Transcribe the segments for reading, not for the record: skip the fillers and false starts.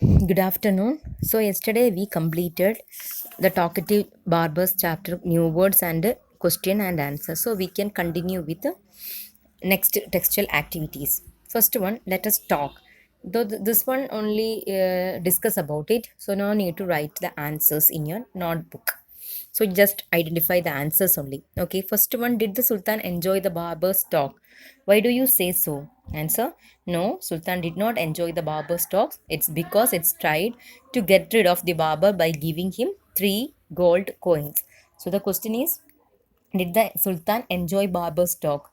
Good afternoon. So, yesterday we completed the talkative barbers chapter, new words and question and answer. So, we can continue with the next textual activities. First one, let us talk. Though this one only discuss about it, so no need to write the answers in your notebook. So just identify the answers only. Okay, first one, did the Sultan enjoy the barber's talk? Why do you say so? Answer, no, Sultan did not enjoy the barber's talk. It's because it's tried to get rid of the barber by giving him 3 gold coins. So the question is, did the Sultan enjoy barber's talk?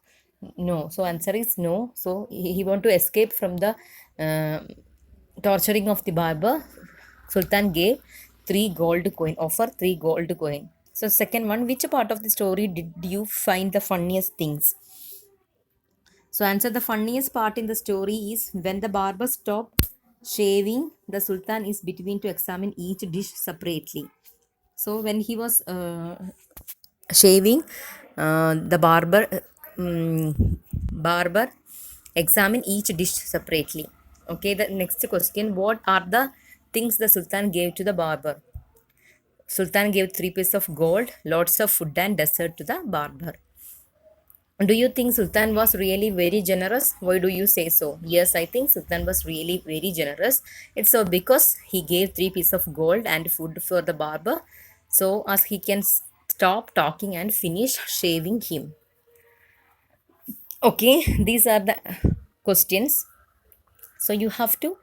No. So answer is no. So he want to escape from the uh, torturing of the barber. Sultan gave 3 gold coin, offer 3 gold coin. So second one, which part of the story did you find the funniest things? So answer, the funniest part in the story is when the barber stopped shaving, the Sultan is between to examine each dish separately. So when he was shaving, the barber examine each dish separately. Okay, the next question, what are the things the Sultan gave to the barber? Sultan gave 3 pieces of gold, lots of food and dessert to the barber. Do you think Sultan was really very generous? Why do you say so? Yes, I think Sultan was really very generous. It's so because he gave 3 pieces of gold and food for the barber, so as he can stop talking and finish shaving him. Okay, these are the questions. So you have to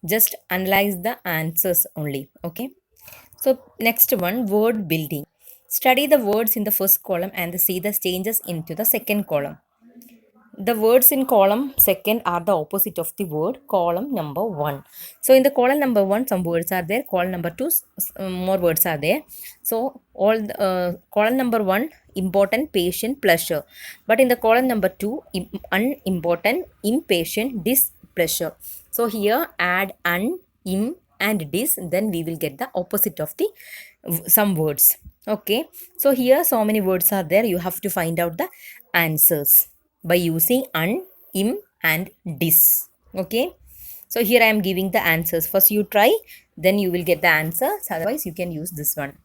just analyze the answers only. Okay. So next one, word building. Study the words in the first column and see the changes into the second column. The words in column second are the opposite of the word column number one. So in the column number one, some words are there. Column number two, more words are there. So all column number one, important, patient, pleasure. But in the column number two, unimportant, impatient, displeasure. So here add un, im, and dis. Then we will get the opposite of the some words. Okay. So here so many words are there. You have to find out the answers by using un, im, and dis. Okay. So here I am giving the answers. First you try, then you will get the answers. Otherwise you can use this one.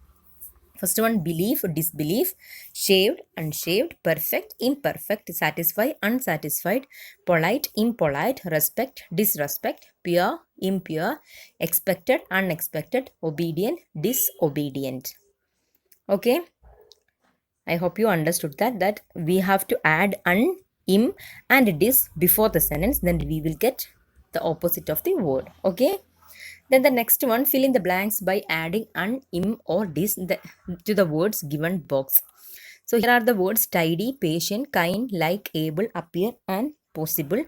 First one, belief, disbelief, shaved, unshaved, perfect, imperfect, satisfied, unsatisfied, polite, impolite, respect, disrespect, pure, impure, expected, unexpected, obedient, disobedient. Okay. I hope you understood that we have to add un, im, and dis before the sentence. Then we will get the opposite of the word. Okay. Then the next one, fill in the blanks by adding un, im, or dis to the words given box. So here are the words tidy, patient, kind, like, able, appear, and possible.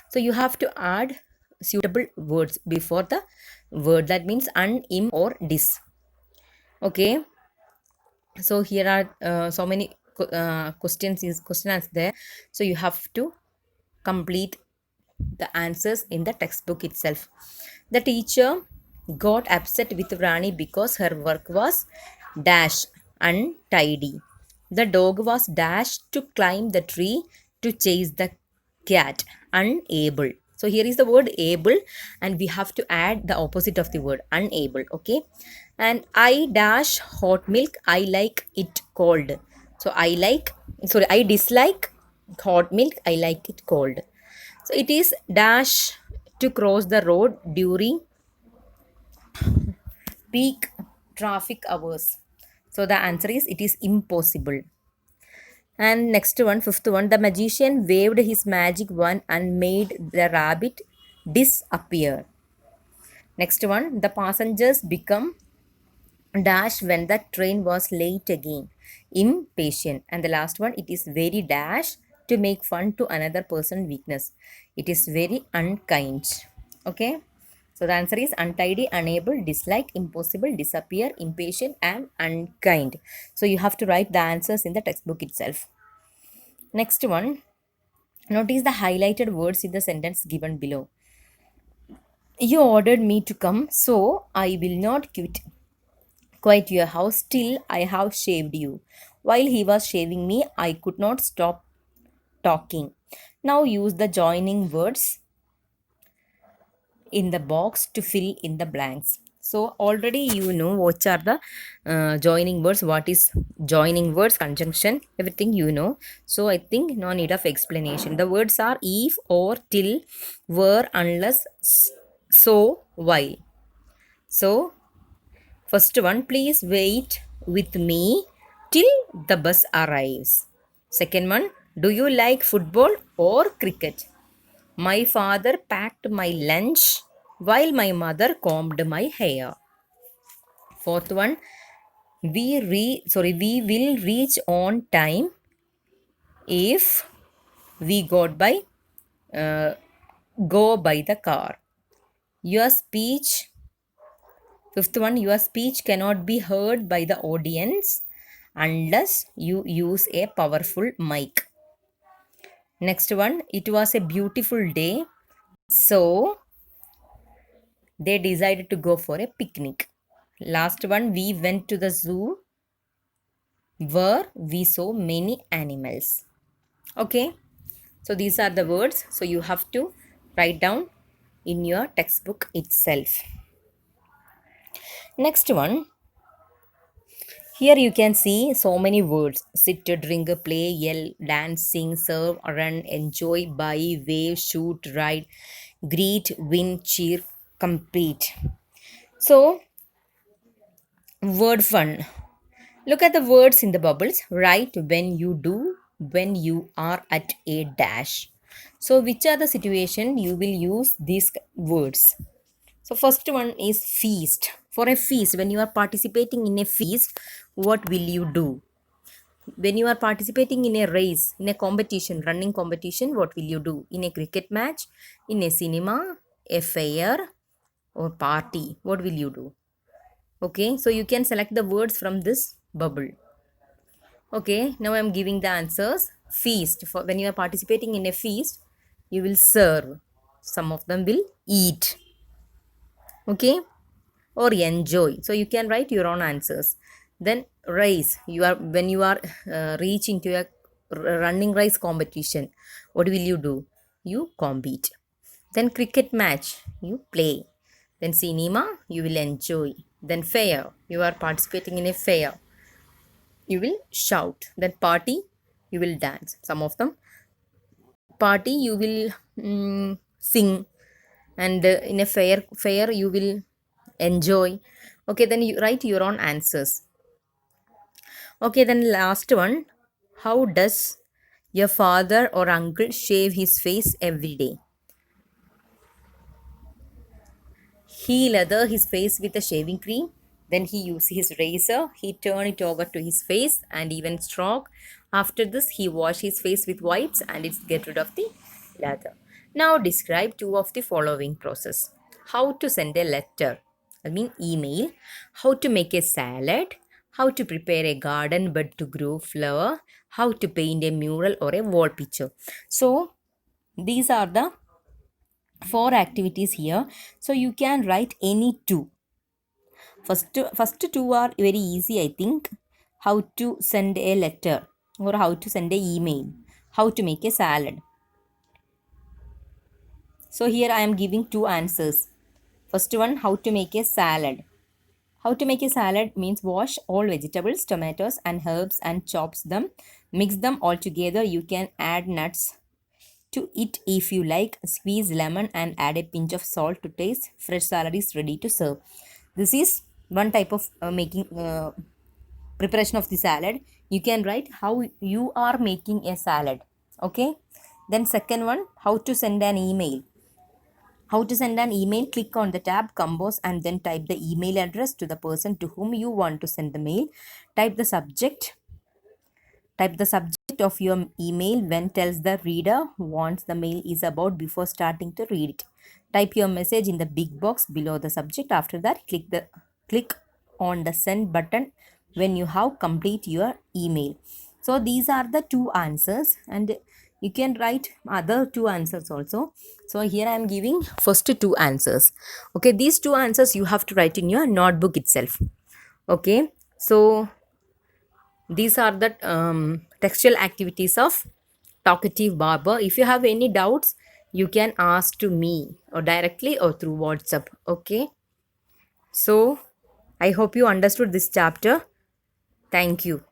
So you have to add suitable words before the word. That means un, im, or dis. Okay. So here are so many questions there. So you have to complete the answers in the textbook itself. The teacher got upset with Rani because her work was dash untidy. The dog was dashed to climb the tree to chase the cat, unable. So here is the word able, and we have to add the opposite of the word unable. Okay. And I dash hot milk, I like it cold. So I dislike hot milk, I like it cold. So it is dash to cross the road during peak traffic hours. So the answer is, it is impossible. And next one, fifth one, the magician waved his magic wand and made the rabbit disappear. Next one, the passengers become dash when the train was late again. Impatient. And the last one, it is very dash to make fun to another person's weakness. It is very unkind. Okay. So the answer is untidy, unable, dislike, impossible, disappear, impatient, and unkind. So you have to write the answers in the textbook itself. Next one, notice the highlighted words in the sentence given below. You ordered me to come, so I will not quit your house till I have shaved you. While he was shaving me, I could not stop talking. Now use the joining words in the box to fill in the blanks. So already you know what are the joining words, what is joining words, conjunction, everything you know. So I think no need of explanation. The words are if, or, till, were, unless, so, while. So first one, please wait with me till the bus arrives. Second one, do you like football or cricket? My father packed my lunch while my mother combed my hair. Fourth one, we will reach on time if we uh, go by the car. Your speech Fifth one, your speech cannot be heard by the audience unless you use a powerful mic. Next one, it was a beautiful day, so they decided to go for a picnic. Last one, we went to the zoo where we saw many animals. Okay, so these are the words. So you have to write down in your textbook itself. Next one, here you can see so many words: sit, drink, play, yell, dance, sing, serve, run, enjoy, buy, wave, shoot, ride, greet, win, cheer, compete. So, word fun. Look at the words in the bubbles. Write when you do, when you are at a dash. So, which are the situation you will use these words? So, first one is feast. For a feast, when you are participating in a feast, what will you do? When you are participating in a race, in a competition, running competition, what will you do? In a cricket match, in a cinema, a fair, or party, what will you do? Okay, so you can select the words from this bubble. Okay, now I'm giving the answers. Feast. For when you are participating in a feast, you will serve. Some of them will eat. Okay, or enjoy. So you can write your own answers. Then race. You are when you are reaching to a running race competition. What will you do? You compete. Then cricket match. You play. Then cinema. You will enjoy. Then fair. You are participating in a fair. You will shout. Then party. You will dance. Some of them party. You will sing, and in a fair you will enjoy. Okay, then you write your own answers. Okay, then last one, how does your father or uncle shave his face every day? He lather his face with a shaving cream, then he use his razor, he turn it over to his face and even stroke. After this, he wash his face with wipes and it's get rid of the lather. Now describe two of the following process. How to send a letter, I mean email, how to make a salad, how to prepare a garden bed to grow flower, how to paint a mural or a wall picture. So these are the four activities here, so you can write any two. First two are very easy, I think. How to send a letter, or how to send a email, how to make a salad. So here I am giving two answers. First one, how to make a salad. How to make a salad means wash all vegetables, tomatoes and herbs and chops them, mix them all together. You can add nuts to it if you like. Squeeze lemon and add a pinch of salt to taste. Fresh salad is ready to serve. This is one type of making preparation of the salad. You can write how you are making a salad. Okay. Then second one, how to send an email. How to send an email, click on the tab Compose and then type the email address to the person to whom you want to send the mail. Type the subject of your email when tells the reader wants the mail is about before starting to read it. Type your message in the big box below the subject. After that, click on the send button when you have complete your email. So these are the two answers, and you can write other two answers also. So here I am giving first two answers. Okay, these two answers you have to write in your notebook itself. Okay, so these are the textual activities of talkative barber. If you have any doubts, you can ask to me or directly or through WhatsApp. Okay. So I hope you understood this chapter. Thank you.